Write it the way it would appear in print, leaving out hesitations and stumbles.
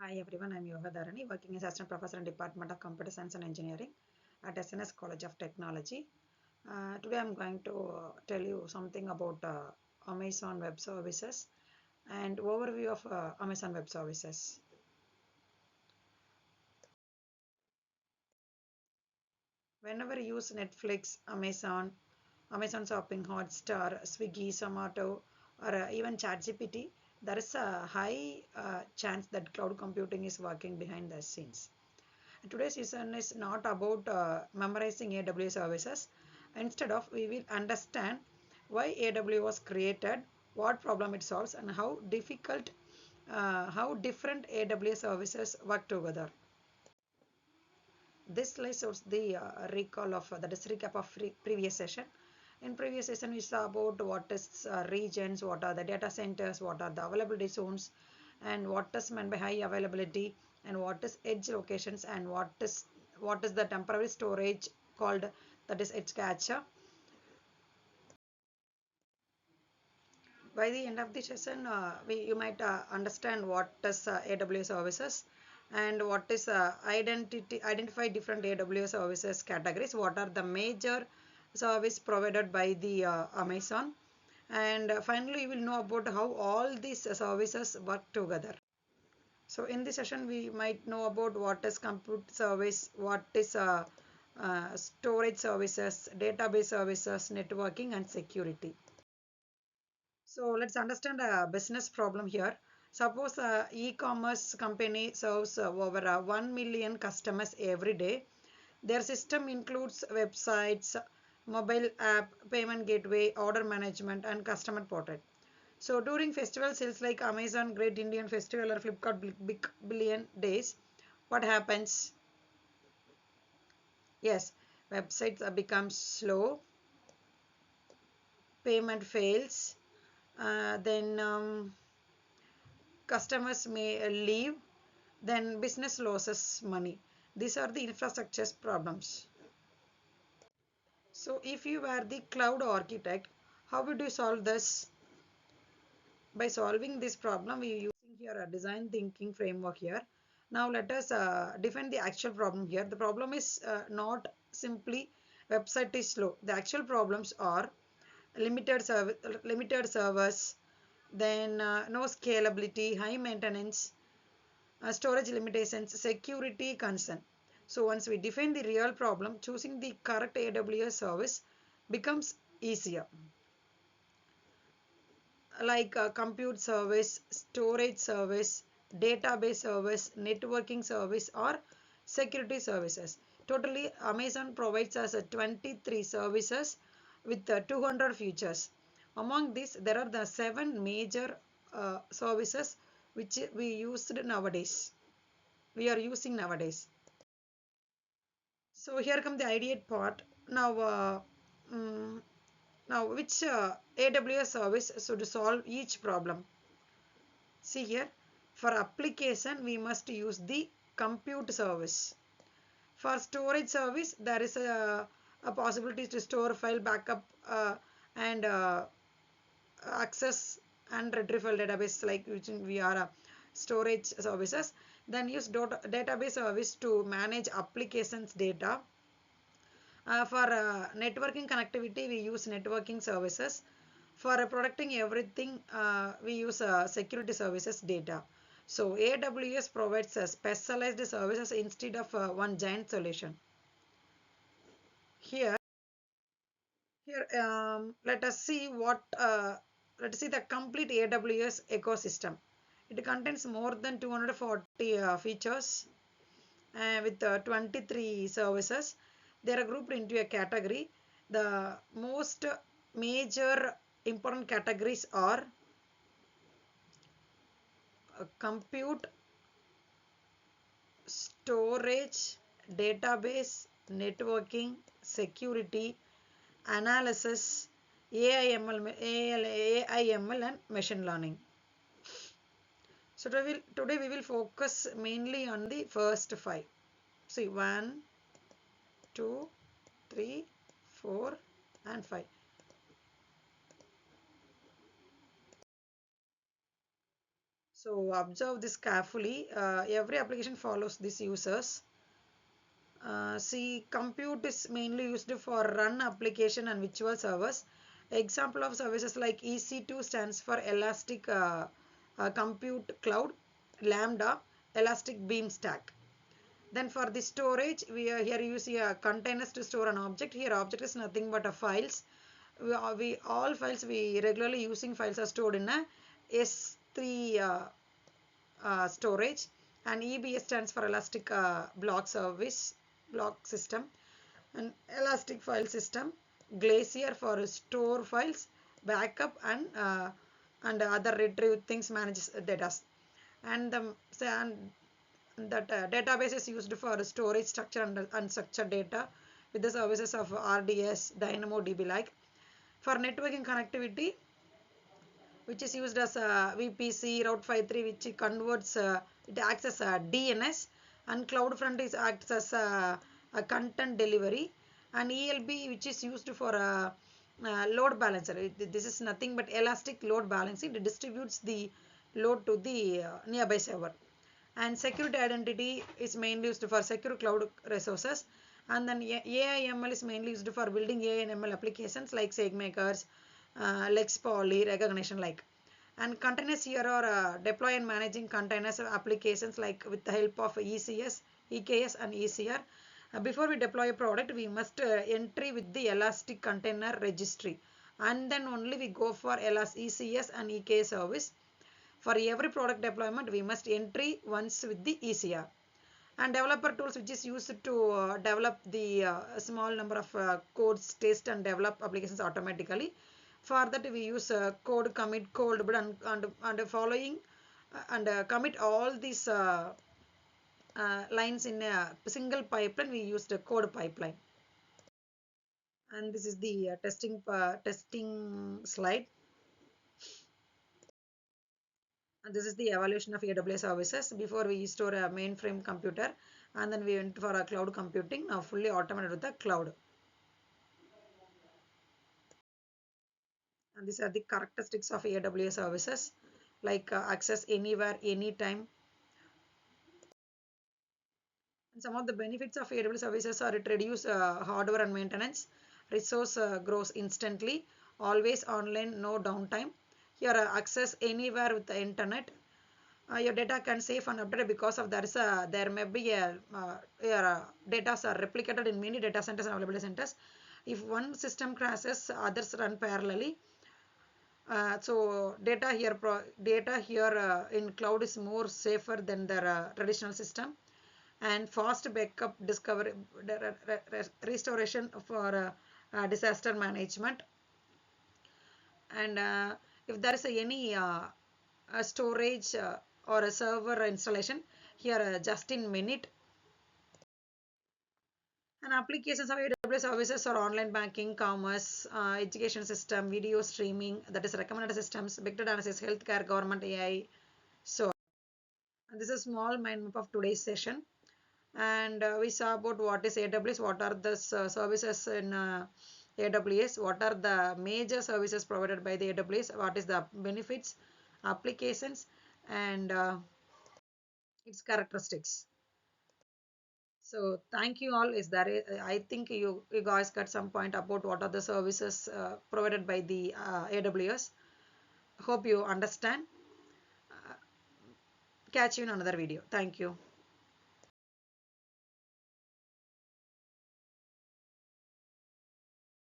Hi everyone, I'm Yogadharani, working as Assistant Professor in Department of Computer Science and Engineering at SNS College of Technology. Today I'm going to tell you something about Amazon Web Services and overview of Amazon Web Services. Whenever you use Netflix, Amazon Shopping, Hotstar, Swiggy, Zomato, or even ChatGPT, there is a high chance that cloud computing is working behind the scenes. Today's session is not about memorizing AWS services. Instead of, we will understand why AWS was created, what problem it solves, and how different AWS services work together. This slide shows the recall of that is recap of previous session. In previous session, we saw about what is regions, what are the data centers, what are the availability zones, and what is meant by high availability, and what is edge locations, and what is the temporary storage called that is edge cache. By the end of the session, you might understand what is AWS services and what is identify different AWS services categories. What are the major service provided by the Amazon, and finally, you will know about how all these services work together. So in this session, we might know about what is compute service, what is storage services, database services, networking, and security. So let's understand a business problem here. Suppose a e-commerce company serves over 1 million customers every day. Their system includes websites, mobile app, payment gateway, order management, and customer portal. So during festival sales like Amazon Great Indian Festival or Flipkart Big Billion Days, what happens? Yes, websites become slow, payment fails, then customers may leave, then business loses money. These are the infrastructure problems. So if you were the cloud architect, how would you solve this? By solving this problem, we are using here a design thinking framework here. Now let us define the actual problem here. The problem is not simply website is slow. The actual problems are limited servers, then no scalability, high maintenance, storage limitations, security concern. So once we define the real problem, choosing the correct AWS service becomes easier. Like compute service, storage service, database service, networking service, or security services. Totally, Amazon provides us 23 services with 200 features. Among these, there are the 7 major services which we are using nowadays. So here come the ideate part. Mm, now which AWS service should solve each problem? See here, for application we must use the compute service. For storage service, there is a possibility to store file backup and access and retrieve file database like using we are storage services. Then use database service to manage applications data. For networking connectivity, we use networking services. For protecting everything, we use security services data. So AWS provides specialized services instead of one giant solution. Here, let us see let us see the complete AWS ecosystem. It contains more than 240 features with 23 services. They are grouped into a category. The most major important categories are compute, storage, database, networking, security, analysis, AIML and machine learning. So today we will focus mainly on the first 5. See 1, 2, 3, 4 and 5. So observe this carefully. Every application follows these users. See, compute is mainly used for run application and virtual servers. Example of services like EC2 stands for Elastic Compute Cloud, Lambda, Elastic Beam Stack. Then for the storage, we are here using containers to store an object. Here object is nothing but a files. We all files we regularly using files are stored in a S3 storage, and EBS stands for Elastic Block System, and Elastic File System, Glacier for store files, backup, and other retrieve things manages data, and that database is used for storage structure and unstructured data with the services of RDS, DynamoDB like. For networking connectivity, which is used as a VPC Route 53, which converts it acts as a DNS, and CloudFront is acts as a content delivery, and ELB, which is used for a load balancer. This is nothing but elastic load balancing. It distributes the load to the nearby server. And security identity is mainly used for secure cloud resources, and then AIML is mainly used for building AI and ML applications like SageMakers, Lex Poly, recognition like. And containers here are deploy and managing containers applications like with the help of ECS, EKS and ECR. Before we deploy a product, we must entry with the Elastic Container Registry, and then only we go for ECS and EKS service. For every product deployment, we must entry once with the ECR. And developer tools, which is used to develop the small number of codes, test and develop applications automatically. For that, we use code commit, code and following and commit all these lines in a single pipeline. We use the code pipeline. And this is the testing slide. And this is the evaluation of AWS services. Before we store a mainframe computer, and then we went for a cloud computing, now fully automated with the cloud. And these are the characteristics of AWS services, like access anywhere, anytime. And some of the benefits of AWS services are it reduce hardware and maintenance, resource grows instantly, always online, no downtime. Here access anywhere with the internet. Your data can save and update because of there may be your data are replicated in many data centers and availability centers. If one system crashes, others run parallelly. So data here in cloud is more safer than the traditional system, and fast backup discovery, restoration for disaster management. And if there is any a storage or a server installation, here just in minute. And applications of AWS services are online banking, commerce, education system, video streaming, that is recommended systems, big data analysis, healthcare, government, AI. So, and this is a small mind map of today's session. And we saw about what is AWS, what are the services in AWS, what are the major services provided by the AWS, what is the benefits, applications, and its characteristics. So thank you all. I think you guys got some point about what are the services provided by the AWS. Hope you understand. Catch you in another video. Thank you.